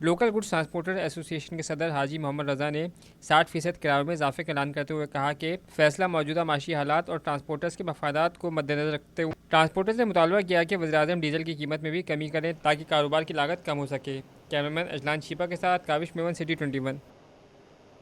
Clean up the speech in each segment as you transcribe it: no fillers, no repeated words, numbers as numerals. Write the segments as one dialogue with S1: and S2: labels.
S1: Local goods transporter association کے صدر حاجی محمد رضا نے 60% کرایوں میں اضافے کا اعلان کرتے ہوئے کہا کہ فیصلہ موجودہ معاشی حالات اور ٹرانسپورٹرز کے مفادات کو مد نظر رکھتے ہوئے ٹرانسپورٹرز نے مطالبہ کیا کہ وزیراعظم ڈیزل کی قیمت میں بھی کمی کریں تاکہ کاروبار کی لاگت کم ہو سکے. کیمرامین اجلان شیپا کے ساتھ کاوش میون، city 21.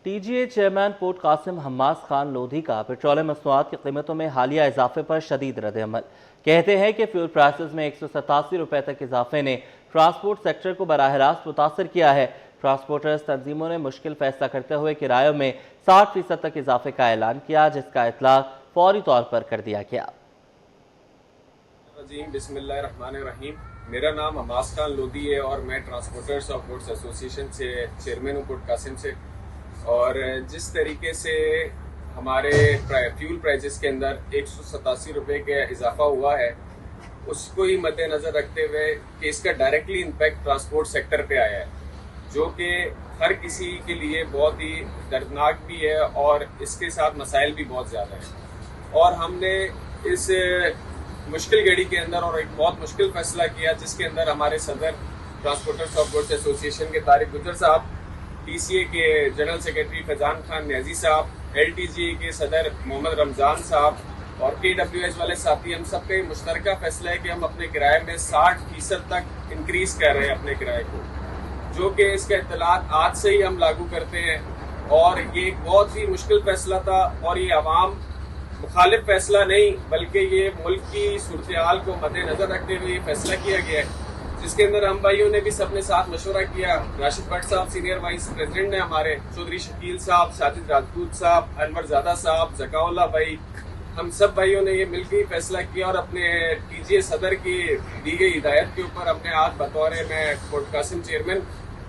S2: T G A chairman port Qasim Hammas Khan Lodhi کا پیٹرولیم مصنوعات کی قیمتوں میں حالیہ اضافے پر شدید رد عمل. کہتے ہیں کہ فیول پرائسز میں 187 روپے تک اضافے نے ٹرانسپورٹ سیکٹر کو براہ راست متاثر کیا ہے. ٹرانسپورٹرز تنظیموں نے مشکل فیصلہ کرتے ہوئے کرایوں میں 60% تک اضافے کا اعلان کیا، جس کا اطلاق فوری طور پر کر دیا گیا.
S3: بسم اللہ الرحمن الرحیم. میرا نام حماس خان لودھی ہے اور میں ٹرانسپورٹرز آف گڈس ایسوسیشن سے چیئرمین ہوں پورٹ قاسم سے. اور جس طریقے سے ہمارے فیول پرائزز کے اندر 187 روپے کا اضافہ ہوا ہے، اس کو ہی مد نظر رکھتے ہوئے کہ اس کا ڈائریکٹلی امپیکٹ ٹرانسپورٹ سیکٹر پہ آیا ہے، جو کہ ہر کسی کے لیے بہت ہی دردناک بھی ہے اور اس کے ساتھ مسائل بھی بہت زیادہ ہیں. اور ہم نے اس مشکل گھڑی کے اندر اور ایک بہت مشکل فیصلہ کیا، جس کے اندر ہمارے صدر ٹرانسپورٹرز آف گڈس ایسوسیشن کے طارق گجر صاحب، ٹی سی اے کے جنرل سیکرٹری فیضان خان نیازی صاحب، ایل ٹی جی اے کے صدر محمد رمضان صاحب اور کے ڈبلیو ایس والے ساتھی، ہم سب کا یہ مشترکہ فیصلہ ہے کہ ہم اپنے کرائے میں 60% تک انکریز کر رہے ہیں اپنے کرائے کو، جو کہ اس کا اطلاعات آج سے ہی ہم لاگو کرتے ہیں. اور یہ ایک بہت ہی مشکل فیصلہ تھا اور یہ عوام مخالف فیصلہ نہیں بلکہ یہ ملک کی صورتحال کو مد نظر رکھتے ہوئے یہ فیصلہ کیا گیا ہے، جس کے اندر ہم بھائیوں نے بھی سب نے ساتھ مشورہ کیا. راشد بٹ صاحب سینئر وائس پریزیڈنٹ ہیں ہمارے، چودھری شکیل صاحب، ساجد راجپوت صاحب، انور زادہ صاحب، ذکاء اللہ بھائی، ہم سب بھائیوں نے یہ مل کے فیصلہ کیا اور اپنے ٹی جی اے صدر کی دی گئی ہدایت کے اوپر اپنے ہاتھ بطور میں پورٹ قاسم چیئرمین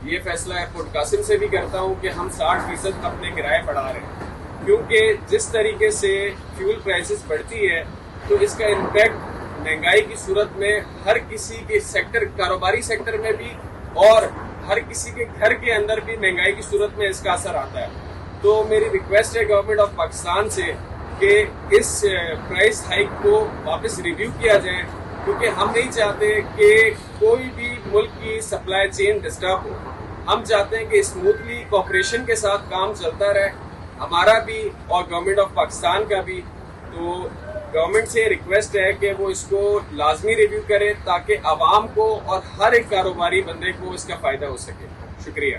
S3: یہ فیصلہ ہے پورٹ قاسم سے بھی کرتا ہوں کہ ہم 60% اپنے کرائے بڑھا رہے ہیں، کیونکہ جس طریقے سے فیول پرائسز بڑھتی ہے تو اس کا امپیکٹ مہنگائی کی صورت میں ہر کسی کے سیکٹر، کاروباری سیکٹر میں بھی اور ہر کسی کے گھر کے اندر بھی مہنگائی کی صورت میں اس کا اثر آتا ہے. تو میری ریکویسٹ ہے گورنمنٹ آف پاکستان سے کہ اس پرائس ہائیک کو واپس ریویو کیا جائے، کیونکہ ہم نہیں چاہتے کہ کوئی بھی ملک کی سپلائی چین ڈسٹرب ہو. ہم چاہتے ہیں کہ اسموتھلی کوآپریشن کے ساتھ کام چلتا رہے، ہمارا بھی اور گورنمنٹ آف پاکستان کا بھی. تو گورنمنٹ سے ریکویسٹ ہے کہ وہ اس کو لازمی ریویو کرے تاکہ عوام کو اور ہر ایک کاروباری بندے کو اس کا فائدہ ہو سکے. شکریہ.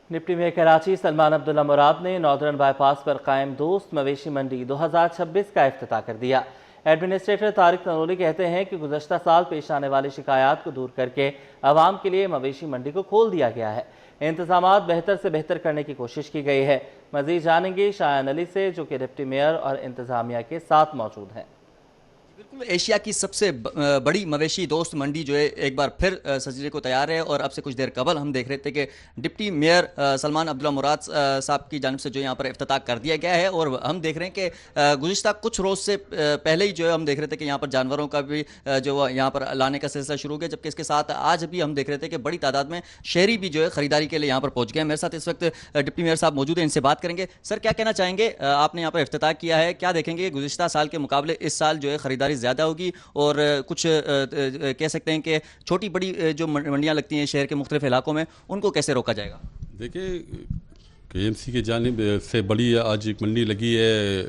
S2: ڈپٹی میئر کراچی سلمان عبداللہ مراد نے ناردرن بائی پاس پر قائم دوست مویشی منڈی 2026 کا افتتاح کر دیا. ایڈمنسٹریٹر طارق تنولی کہتے ہیں کہ گزشتہ سال پیش آنے والی شکایات کو دور کر کے عوام کے لیے مویشی منڈی کو کھول دیا گیا ہے. انتظامات بہتر سے بہتر کرنے کی کوشش کی گئی ہے. مزید جانیں گے شایان علی سے، جو کہ ڈپٹی میئر اور انتظامیہ کے ساتھ موجود ہیں.
S4: بالکل، ایشیا کی سب سے بڑی مویشی دوست منڈی جو ہے ایک بار پھر سجنے کو تیار ہے. اور اب سے کچھ دیر قبل ہم دیکھ رہے تھے کہ ڈپٹی میئر سلمان عبداللہ مراد صاحب کی جانب سے جو یہاں پر افتتاح کر دیا گیا ہے. اور ہم دیکھ رہے ہیں کہ گزشتہ کچھ روز سے پہلے ہی جو ہے ہم دیکھ رہے تھے کہ یہاں پر جانوروں کا بھی جو یہاں پر لانے کا سلسلہ شروع ہو گیا، جبکہ اس کے ساتھ آج بھی ہم دیکھ رہے تھے کہ بڑی تعداد میں شہری بھی جو ہے خریداری کے لیے یہاں پر پہنچ گئے ہیں. میرے ساتھ اس وقت ڈپٹی میئر صاحب موجود ہیں، ان سے بات کریں گے. سر، کیا کہنا چاہیں گے؟ آپ نے یہاں پر افتتاح کیا ہے، کیا دیکھیں گے گزشتہ سال کے مقابلے اس سال جو ہے خریداری زیادہ ہوگی؟ اور کچھ کہہ سکتے ہیں کہ چھوٹی بڑی جو منڈیاں لگتی ہیں شہر کے مختلف علاقوں میں، ان کو کیسے روکا جائے گا؟
S5: دیکھیں، کے ایم سی کی جانب سے بڑی آج ایک منڈی لگی ہے،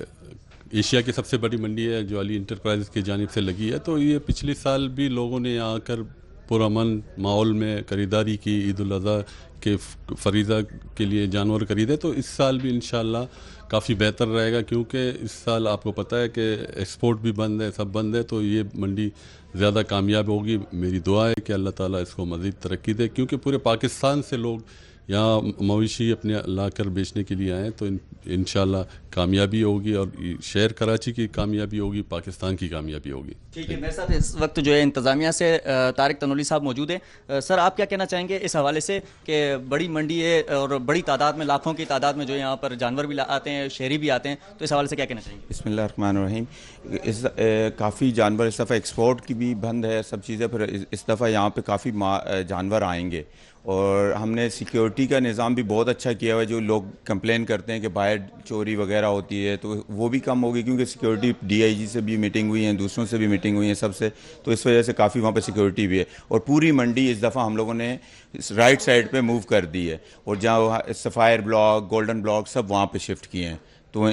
S5: ایشیا کی سب سے بڑی منڈی ہے جو علی انٹرپرائز کی جانب سے لگی ہے. تو یہ پچھلے سال بھی لوگوں نے آ کر پرامن ماحول میں خریداری کی، عید الاضحیٰ کے فریضہ کے لیے جانور خریدے. تو اس سال بھی انشاءاللہ کافی بہتر رہے گا، کیونکہ اس سال آپ کو پتہ ہے کہ ایکسپورٹ بھی بند ہے، سب بند ہے. تو یہ منڈی زیادہ کامیاب ہوگی. میری دعا ہے کہ اللہ تعالیٰ اس کو مزید ترقی دے، کیونکہ پورے پاکستان سے لوگ یہاں مویشی اپنے لا کر بیچنے کے لیے آئیں. تو انشاءاللہ کامیابی ہوگی، اور شہر کراچی کی کامیابی ہوگی، پاکستان کی کامیابی ہوگی.
S4: ٹھیک ہے، میرے ساتھ اس وقت جو ہے انتظامیہ سے طارق تنولی صاحب موجود ہیں. سر، آپ کیا کہنا چاہیں گے اس حوالے سے کہ بڑی منڈی ہے اور بڑی تعداد میں، لاکھوں کی تعداد میں جو یہاں پر جانور بھی آتے ہیں، شہری بھی آتے ہیں، تو اس حوالے سے کیا کہنا چاہیں گے؟
S6: بسم اللہ الرحمن الرحیم. کافی جانور اس دفعہ ایکسپورٹ کی بھی بند ہے سب چیزیں، پھر اس دفعہ یہاں پہ کافی جانور آئیں گے، اور ہم نے سیکیورٹی کا نظام بھی بہت اچھا کیا ہوا ہے. جو لوگ کمپلین کرتے ہیں کہ باہر چوری وغیرہ ہوتی ہے تو وہ بھی کم ہوگی, کیونکہ سیکیورٹی DIG سے بھی میٹنگ ہوئی ہیں, دوسروں سے بھی میٹنگ ہوئی ہیں سب سے, تو اس وجہ سے کافی وہاں پہ سیکیورٹی بھی ہے. اور پوری منڈی اس دفعہ ہم لوگوں نے رائٹ سائڈ پہ موو کر دی ہے, اور جہاں سفائر بلاک, گولڈن بلاک سب وہاں پہ شفٹ کیے ہیں. تو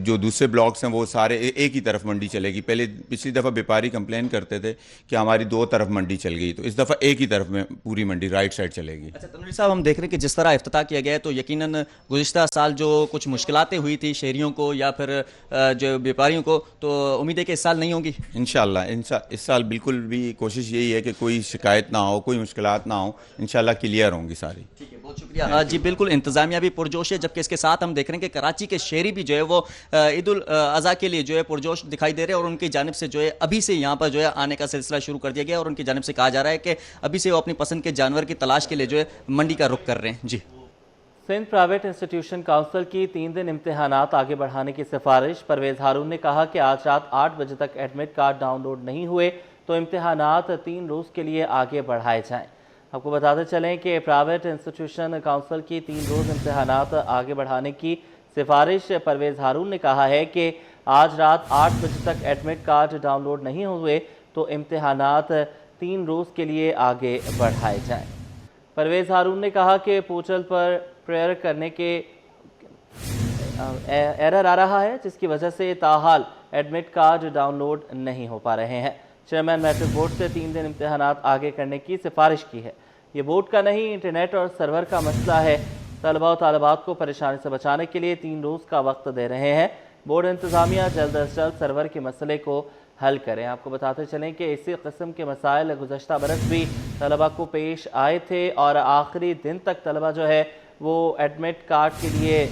S6: جو دوسرے بلاکس ہیں وہ سارے ایک ہی طرف منڈی چلے گی. پچھلی دفعہ بیپاری کمپلین کرتے تھے کہ ہماری 2 طرف منڈی چل گئی, تو اس دفعہ ایک ہی طرف میں پوری منڈی رائٹ سائڈ چلے گی.
S4: اچھا تنویر صاحب, ہم دیکھ رہے ہیں کہ جس طرح افتتاح کیا گیا ہے تو یقیناً گزشتہ سال جو کچھ مشکلاتیں ہوئی تھی شہریوں کو یا پھر جو بیپاریوں کو, تو امید ہے کہ اس سال نہیں ہوں گی.
S6: انشاءاللہ اس سال بالکل بھی کوشش یہی ہے کہ کوئی شکایت نہ ہو, کوئی مشکلات نہ ہوں, انشاءاللہ کلیئر ہوں گی ساری.
S4: ٹھیک ہے, بہت شکریہ. جی بالکل, انتظامیہ بھی پرجوش ہے, جبکہ اس کے ساتھ ہم دیکھ رہے ہیں کہ کراچی کے شہری بھی جو ہے وہ عید الاضحیٰ کے لیے جو ہے پرجوش دکھائی دے رہے ہیں, اور ان کی جانب سے جو ہے ابھی سے یہاں پر جو ہے آنے کا سلسلہ شروع کر دیا گیا, اور ان کی جانب سے کہا جا رہا ہے کہ ابھی سے وہ اپنی پسند کے جانور کی تلاش کے لیے جو ہے منڈی کا رخ کر رہے ہیں. جی,
S2: سندھ پرائیویٹ انسٹیٹیوشن کونسل کی 3 دن امتحانات آگے بڑھانے کی سفارش. پرویز ہارون نے کہا کہ آج رات 8 بجے تک ایڈمٹ کارڈ ڈاؤن لوڈ نہیں ہوئے تو امتحانات 3 روز کے لیے آگے بڑھائے جائیں. آپ کو بتاتے چلیں کہ پرائیویٹ انسٹیٹیوشن کونسل کی 3 روز امتحانات آگے بڑھانے کی سفارش. پرویز ہارون نے کہا ہے کہ آج رات 8 بجے تک ایڈمٹ کارڈ ڈاؤن لوڈ نہیں ہوئے تو امتحانات 3 روز کے لیے آگے بڑھائے جائیں. پرویز ہارون نے کہا کہ پورٹل پر پریئر کرنے کے ایرر آ رہا ہے, جس کی وجہ سے تاحال ایڈمٹ کارڈ ڈاؤن لوڈ نہیں ہو پا رہے ہیں. چیئرمین میٹرک بورڈ سے 3 دن امتحانات آگے کرنے کی سفارش کی ہے. یہ بورڈ کا نہیں, انٹرنیٹ اور سرور کا مسئلہ ہے. طلباء و طالبات کو پریشانی سے بچانے کے لیے 3 روز کا وقت دے رہے ہیں. بورڈ انتظامیہ جلد از جلد سرور کے مسئلے کو حل کریں. آپ کو بتاتے چلیں کہ اسی قسم کے مسائل گزشتہ برس بھی طلباء کو پیش آئے تھے, اور آخری دن تک طلباء جو ہے وہ ایڈمٹ کارڈ کے لیے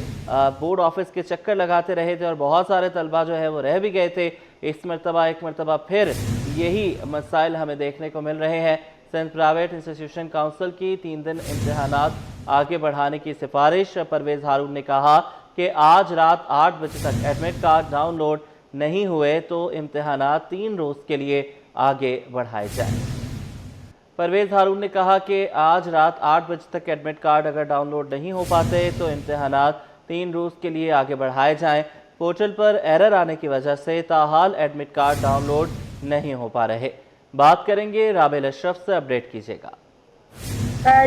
S2: بورڈ آفس کے چکر لگاتے رہے تھے, اور بہت سارے طلباء جو ہے وہ رہ بھی گئے تھے. اس مرتبہ ایک مرتبہ پھر یہی مسائل ہمیں دیکھنے کو مل رہے ہیں. سندھ پرائیویٹ انسٹیٹیوشن کونسل کی 3 دن امتحانات آگے بڑھانے کی سفارش. پرویز ہارون نے کہا کہ آج رات 8 بجے تک ایڈمٹ کارڈ ڈاؤن لوڈ نہیں ہوئے تو امتحانات 3 روز کے لیے آگے بڑھائے جائیں. پرویز ہارون نے کہا کہ آج رات 8 بجے تک ایڈمٹ کارڈ اگر ڈاؤن لوڈ نہیں ہو پاتے تو امتحانات 3 روز کے لیے آگے بڑھائے جائیں. پورٹل پر ایرر آنے کی وجہ سے تاحال ایڈمٹ کارڈ ڈاؤن لوڈ نہیں ہو پا رہے. بات کریں گے رابل اشرف سے, اپڈیٹ کیجیے گا.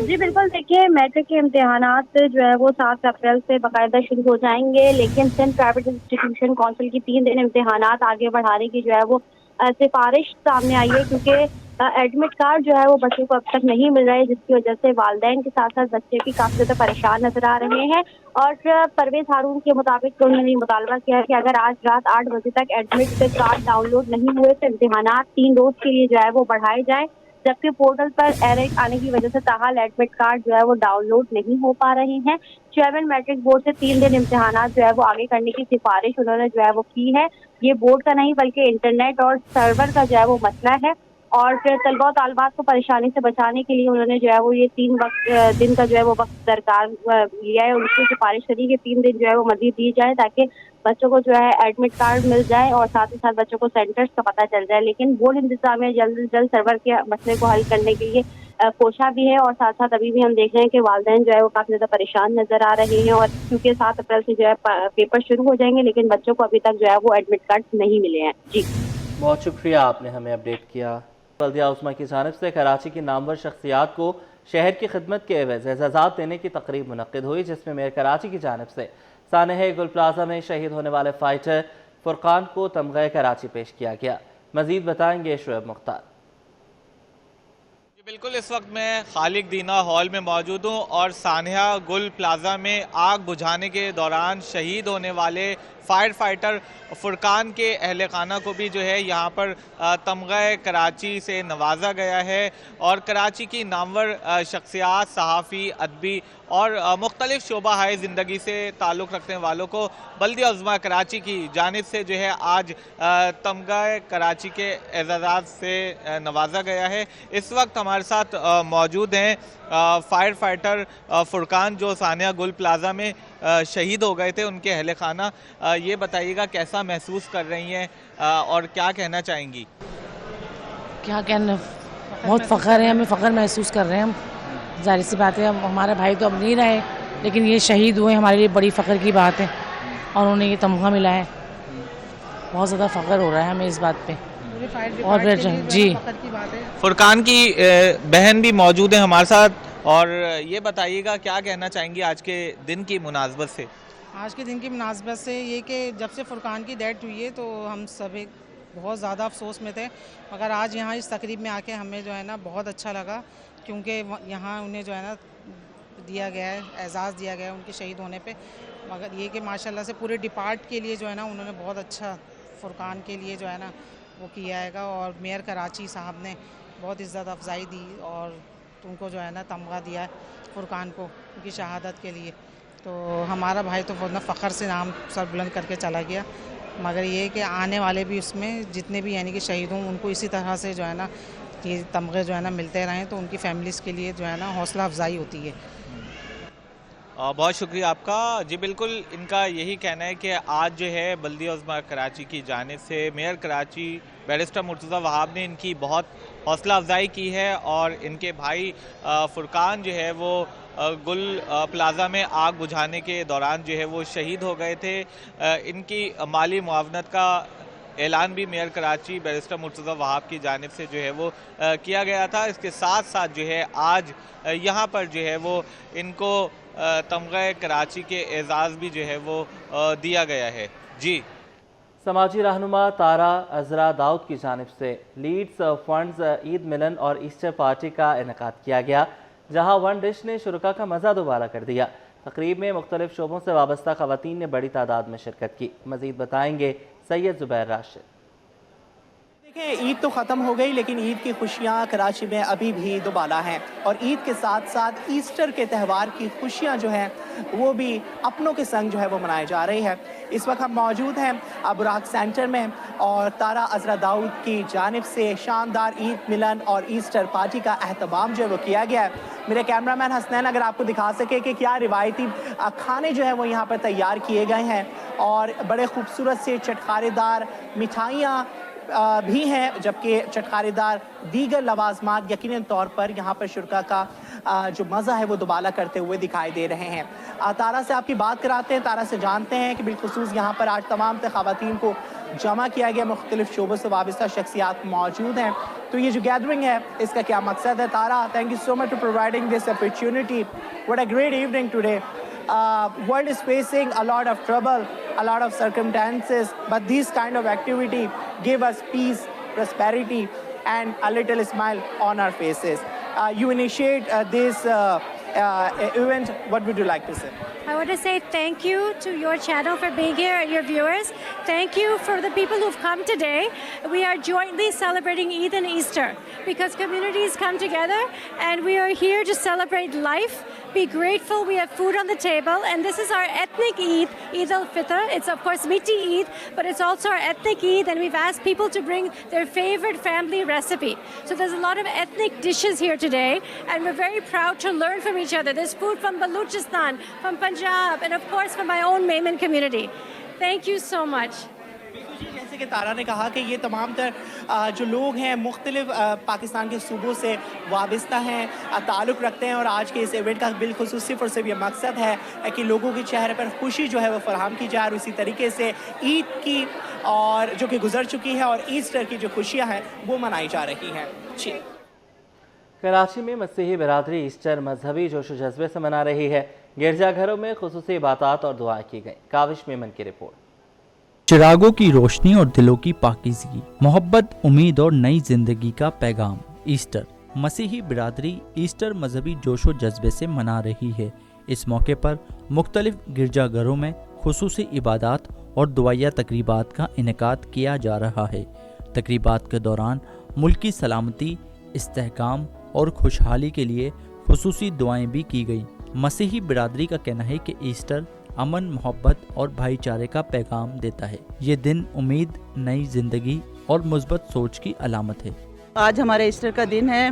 S7: جی بالکل, دیکھیے میٹرک کے امتحانات جو ہے وہ 7 اپریل سے باقاعدہ شروع ہو جائیں گے, لیکن سندھ پرائیویٹ انسٹیٹیوشن کونسل کی 3 دن امتحانات آگے بڑھانے کی جو ہے وہ سفارش سامنے آئی ہے, کیونکہ ایڈمٹ کارڈ جو ہے وہ بچوں کو اب تک نہیں مل رہا ہے, جس کی وجہ سے والدین کے ساتھ ساتھ بچے بھی کافی زیادہ پریشان نظر آ رہے ہیں. اور پرویز ہارون کے مطابق انہوں نے مطالبہ کیا کہ اگر آج رات 8 بجے تک ایڈمٹ کارڈ ڈاؤن لوڈ نہیں ہوئے تو امتحانات 3 روز کے لیے جو ہے وہ بڑھائے جائیں, جبکہ پورٹل پر ایرر آنے کی وجہ سے تاحال ایڈمٹ کارڈ جو ہے وہ ڈاؤن لوڈ نہیں ہو پا رہے ہیں. چیئرمین میٹرک بورڈ سے 3 دن امتحانات جو ہے وہ آگے کرنے کی سفارش انہوں نے جو ہے وہ کی ہے. یہ بورڈ کا نہیں بلکہ انٹرنیٹ اور سرور کا جو ہے وہ مسئلہ ہے, اور طلباء و طالبات کو پریشانی سے بچانے کے لیے انہوں نے جو ہے وہ یہ 3 دن کا جو ہے وہ وقت درکار لیا ہے. ان کی سفارش کری کہ 3 دن جو ہے وہ مزید دی جائے تاکہ بچوں کو جو ہے ایڈمٹ کارڈ مل جائے اور ساتھ ہی ساتھ بچوں کو سینٹرز کا پتہ چل جائے. لیکن بورڈ انتظامیہ جلد از جلد سرور کے مسئلے کو حل کرنے کے لیے کوشاں بھی ہے, اور ساتھ ساتھ ابھی بھی ہم دیکھ رہے ہیں کہ والدین جو ہے وہ کافی زیادہ پریشان نظر آ رہے ہیں, اور کیونکہ 7 اپریل سے جو ہے پیپر شروع ہو جائیں گے, لیکن بچوں کو ابھی تک جو ہے وہ ایڈمٹ کارڈ نہیں ملے ہیں. جی
S2: بہت شکریہ, آپ نے ہمیں اپڈیٹ کیا. بلدیہ عظمیٰ کی جانب سے کراچی کی نامور شخصیات کو شہر کی خدمت کے عوض اعزازات دینے کی تقریب منعقد ہوئی, جس میں میئر کراچی کی جانب سے سانحہ گل پلازا میں شہید ہونے والے فائٹر فرقان کو تمغہ کراچی پیش کیا گیا. مزید بتائیں گے شعیب مختار.
S8: بالکل, اس وقت میں خالق دینا ہال میں موجود ہوں اور سانحہ گل پلازا میں آگ بجھانے کے دوران شہید ہونے والے فائٹر فرقان کے اہل خانہ کو بھی جو ہے یہاں پر تمغہ کراچی سے نوازا گیا ہے, اور کراچی کی نامور شخصیات, صحافی, ادبی اور مختلف شعبہ ہائے زندگی سے تعلق رکھنے والوں کو بلدیہ عظمیٰ کراچی کی جانب سے جو ہے آج تمغہ کراچی کے اعزازات سے نوازا گیا ہے. اس وقت ہمارے ساتھ موجود ہیں فائٹر فرقان جو سانحہ گل پلازا میں شہید ہو گئے تھے, ان کے اہل خانہ. یہ بتائیے گا کیسا محسوس کر رہی ہیں اور کیا کہنا چاہیں گی؟
S9: کیا کہنا, بہت فخر ہے, ہمیں فخر محسوس کر رہے ہیں ہم. ظاہر سی بات ہے ہمارے بھائی تو اب نہیں رہے، لیکن یہ شہید ہوئے ہمارے لیے بڑی فخر کی بات ہے، اور انہیں یہ تمغہ ملا ہے، بہت زیادہ فخر ہو رہا ہے ہمیں اس بات پہ. اور پھر جی
S8: فرقان کی بہن بھی موجود ہیں ہمارے ساتھ، اور یہ بتائیے گا کیا کہنا چاہیں گے آج کے دن کی مناسبت سے؟
S10: آج کے دن کی مناسبت سے یہ کہ جب سے فرقان کی ڈیتھ ہوئی ہے تو ہم سب بہت زیادہ افسوس میں تھے، مگر آج یہاں اس تقریب میں آ کے ہمیں جو ہے نا بہت اچھا لگا، کیونکہ یہاں انہیں جو ہے نا دیا گیا ہے، اعزاز دیا گیا ہے ان کے شہید ہونے پہ. مگر یہ کہ ماشاءاللہ سے پورے ڈپارٹ کے لیے جو ہے نا انہوں نے بہت اچھا فرقان کے لیے جو ہے نا وہ کیا ہے گا، اور میئر کراچی صاحب نے بہت عزت افزائی دی اور ان کو جو ہے نا تمغہ دیا ہے فرقان کو ان کی شہادت کے لیے. تو ہمارا بھائی تو بہت فخر سے نام سر بلند کر کے چلا گیا، مگر یہ کہ آنے والے بھی اس میں جتنے بھی یعنی کہ شہید ہوں ان کو اسی طرح سے جو ہے نا یہ تمغے جو ہے نا ملتے رہیں تو ان کی فیملیز کے لیے جو ہے نا حوصلہ افزائی ہوتی ہے.
S8: بہت شکریہ آپ کا. جی بالکل ان کا یہی کہنا ہے کہ آج جو ہے بلدیہ عظمیٰ کراچی کی جانب سے میئر کراچی بیرسٹر مرتضیٰ وہاب نے ان کی بہت حوصلہ افزائی کی ہے، اور ان کے بھائی فرقان جو ہے وہ گل پلازا میں آگ بجھانے کے دوران جو ہے وہ شہید ہو گئے تھے. ان کی مالی معاونت کا اعلان بھی میئر کراچی بیرسٹر مرتضیٰ وہاب کی جانب سے جو ہے وہ کیا گیا تھا. اس کے ساتھ ساتھ جو ہے آج یہاں پر جو ہے وہ ان کو تمغہ کراچی کے اعزاز بھی جو ہے وہ دیا گیا ہے. جی
S2: سماجی رہنما تارا عزرا داؤد کی جانب سے لیڈز فنڈز عید ملن اور ایسٹر پارٹی کا انعقاد کیا گیا، جہاں ون ڈش نے شرکا کا مزہ دوبارہ کر دیا. تقریب میں مختلف شعبوں سے وابستہ خواتین نے بڑی تعداد میں شرکت کی. مزید بتائیں گے سید زبیر راشد.
S11: دیکھیں عید تو ختم ہو گئی، لیکن عید کی خوشیاں کراچی میں ابھی بھی دوبالا ہیں، اور عید کے ساتھ ساتھ ایسٹر کے تہوار کی خوشیاں جو ہیں وہ بھی اپنوں کے سنگ جو ہے وہ منائے جا رہی ہے. اس وقت ہم موجود ہیں براق سینٹر میں، اور تارا عزرا داؤد کی جانب سے شاندار عید ملن اور ایسٹر پارٹی کا اہتمام جو ہے وہ کیا گیا ہے. میرے کیمرہ مین حسنین اگر آپ کو دکھا سکے کہ کیا روایتی کھانے جو ہیں وہ یہاں پر تیار کیے گئے ہیں، اور بڑے خوبصورت سے چٹخارے دار مٹھائیاں بھی ہیں، جبکہ چٹخارے دار دیگر لوازمات یقیناً طور پر یہاں پر شرکا کا جو مزہ ہے وہ دوبالا کرتے ہوئے دکھائی دے رہے ہیں. تارا سے آپ کی بات کراتے ہیں، تارا سے جانتے ہیں کہ بالخصوص یہاں پر آج تمام خواتین کو جمع کیا گیا، مختلف شعبوں سے وابستہ شخصیات موجود ہیں، تو یہ جو گیدرنگ ہے اس کا کیا مقصد ہے؟ تارا، thank you so much for providing this opportunity. What a great evening today. World is facing a lot of trouble, a lot of circumstances, but this kind of activity give us peace, prosperity, and a little smile on our faces. You initiate this event. What would you like to say?
S12: I want to say thank you to your channel for being here and your viewers. Thank you for the people who've come today. We are jointly celebrating Eid and Easter because communities come together and we are here to celebrate life, be grateful. We have food on the table, and this is our ethnic Eid, Eid al-Fitr. It's of course Mitti Eid, but it's also our ethnic Eid, and we've asked people to bring their favorite family recipe. So there's a lot of ethnic dishes here today, and we're very proud to learn from each other. There's food from Baluchistan, from Punjab, and of course from my own Maiman community. Thank you so much.
S11: جیسے کہ تارا نے کہا کہ یہ تمام تر جو لوگ ہیں مختلف پاکستان کے صوبوں سے وابستہ ہیں، تعلق رکھتے ہیں، اور آج کے اس ایونٹ کا بالخصوص صرف اور صرف یہ مقصد ہے کہ لوگوں کے چہرے پر خوشی جو ہے وہ فراہم کی جائے، اور اسی طریقے سے عید کی اور جو کہ گزر چکی ہے اور ایسٹر کی جو خوشیاں ہیں وہ منائی جا رہی ہیں. جی
S2: کراچی میں مسیحی برادری ایسٹر مذہبی جوش و جذبے سے منا رہی ہے. گرجا گھروں میں خصوصی عبادات اور دعائیں کی گئیں. کاوش میمن کی رپورٹ.
S13: چراغوں کی روشنی اور دلوں کی پاکیزگی، محبت، امید اور نئی زندگی کا پیغام. ایسٹر مسیحی برادری ایسٹر مذہبی جوش و جذبے سے منا رہی ہے. اس موقع پر مختلف گرجا گھروں میں خصوصی عبادات اور دعائیہ تقریبات کا انعقاد کیا جا رہا ہے. تقریبات کے دوران ملکی سلامتی، استحکام اور خوشحالی کے لیے خصوصی دعائیں بھی کی گئیں. مسیحی برادری کا کہنا ہے کہ ایسٹر امن، محبت اور بھائی چارے کا پیغام دیتا ہے. یہ دن امید، نئی زندگی اور مثبت سوچ کی علامت ہے.
S14: آج ہمارے ایسٹر کا دن ہے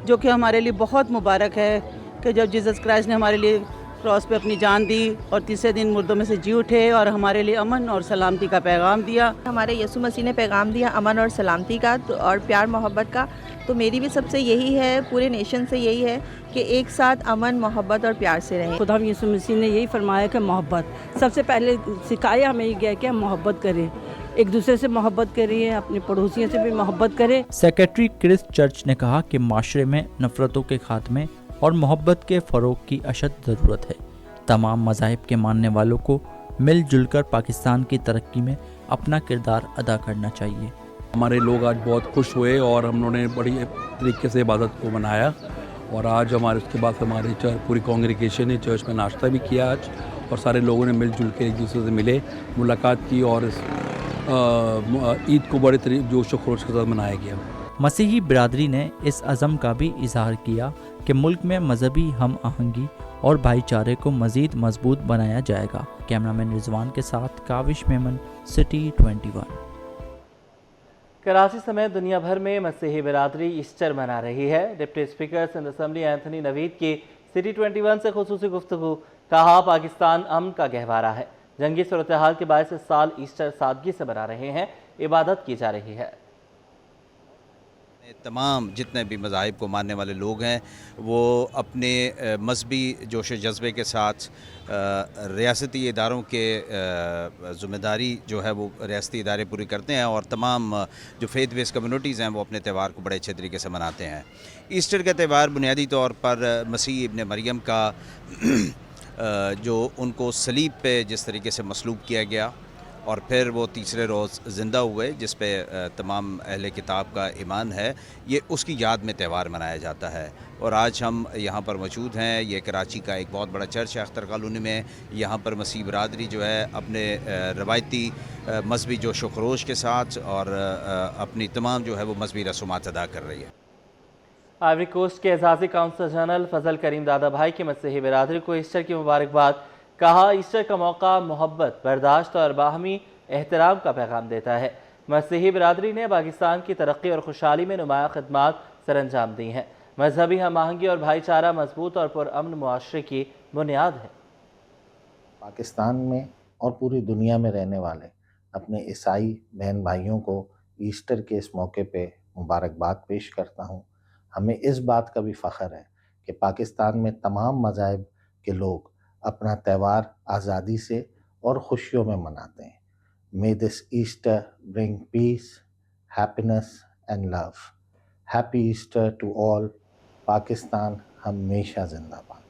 S14: جو کہ ہمارے لیے بہت مبارک ہے کہ جب جیزس کرائسٹ نے ہمارے لیے کراس پہ اپنی جان دی اور تیسرے دن مردوں میں سے جی اٹھے اور ہمارے لیے امن اور سلامتی کا پیغام دیا.
S15: ہمارے یسوع مسیح نے پیغام دیا امن اور سلامتی کا اور پیار محبت کا. تو میری بھی سب سے یہی ہے, پورے نیشن سے یہی ہے کہ ایک ساتھ امن محبت اور پیار سے رہیں.
S16: خدا یسوع مسیح نے یہی فرمایا کہ محبت سب سے پہلے سکھایا ہمیں یہ گیا کہ ہم محبت کریں, ایک دوسرے سے محبت کریں, اپنے پڑوسیوں سے بھی محبت کریں.
S13: سیکریٹری کرس چرچ نے کہا کہ معاشرے میں نفرتوں کے خاتمے اور محبت کے فروغ کی اشد ضرورت ہے. تمام مذاہب کے ماننے والوں کو مل جل کر پاکستان کی ترقی میں اپنا کردار ادا کرنا چاہیے.
S17: ہمارے لوگ آج بہت خوش ہوئے اور ہم لوگوں نے بڑی طریقے سے عبادت کو منایا, اور آج ہمارے اس کے بعد ہماری پوری کانگریگیشن نے چرچ میں ناشتہ بھی کیا آج, اور سارے لوگوں نے مل جل کے ایک دوسرے سے ملے, ملاقات کی, اور اس عید کو بڑے جوش و خروش کے ساتھ منایا گیا.
S13: مسیحی برادری نے اس عزم کا بھی اظہار کیا کہ ملک میں مذہبی ہم آہنگی اور بھائی چارے کو مزید مضبوط بنایا جائے گا. کیمرامین رضوان کے ساتھ کاوش میمن, سٹی 21.
S2: کراچی سمیت دنیا بھر میں مسیحی برادری ایسٹر منا رہی ہے. Deputy speaker Sindh assembly Anthony Naveed کی سٹی 21 سے خصوصی گفتگو. کہا پاکستان امن کا گہوارہ ہے, جنگی صورتحال کے باعث اس سال ایسٹر سادگی سے منا رہے ہیں, عبادت کی جا رہی ہے.
S18: تمام جتنے بھی مذاہب کو ماننے والے لوگ ہیں وہ اپنے مذہبی جوش و جذبے کے ساتھ ریاستی اداروں کے ذمہ داری جو ہے وہ ریاستی ادارے پوری کرتے ہیں, اور تمام جو فیتھ بیس کمیونٹیز ہیں وہ اپنے تہوار کو بڑے اچھے طریقے سے مناتے ہیں. ایسٹر کا تہوار بنیادی طور پر مسیح ابن مریم کا جو ان کو صلیب پہ جس طریقے سے مصلوب کیا گیا اور پھر وہ تیسرے روز زندہ ہوئے, جس پہ تمام اہل کتاب کا ایمان ہے, یہ اس کی یاد میں تہوار منایا جاتا ہے. اور آج ہم یہاں پر موجود ہیں, یہ کراچی کا ایک بہت بڑا چرچ ہے اختر کالونی میں. یہاں پر مسیح برادری جو ہے اپنے روایتی مذہبی جوش و خروش کے ساتھ اور اپنی تمام جو ہے وہ مذہبی رسومات ادا کر رہی ہے.
S2: آئیوری کوسٹ کے اعزازی کونسل جنرل فضل کریم دادا بھائی کی مسیحی برادری کو ایسٹر کی مبارکباد. کہا ایسٹر کا موقع محبت, برداشت اور باہمی احترام کا پیغام دیتا ہے. مسیحی برادری نے پاکستان کی ترقی اور خوشحالی میں نمایاں خدمات سر انجام دی ہیں. مذہبی ہم آہنگی اور بھائی چارہ مضبوط اور پرامن معاشرے کی بنیاد ہے.
S19: پاکستان میں اور پوری دنیا میں رہنے والے اپنے عیسائی بہن بھائیوں کو ایسٹر کے اس موقع پہ مبارکباد پیش کرتا ہوں. ہمیں اس بات کا بھی فخر ہے کہ پاکستان میں تمام مذاہب کے لوگ اپنا تہوار آزادی سے اور خوشیوں میں مناتے ہیں. May this Easter bring peace, happiness and love. Happy Easter to all. Pakistan ہمیشہ زندہ باد.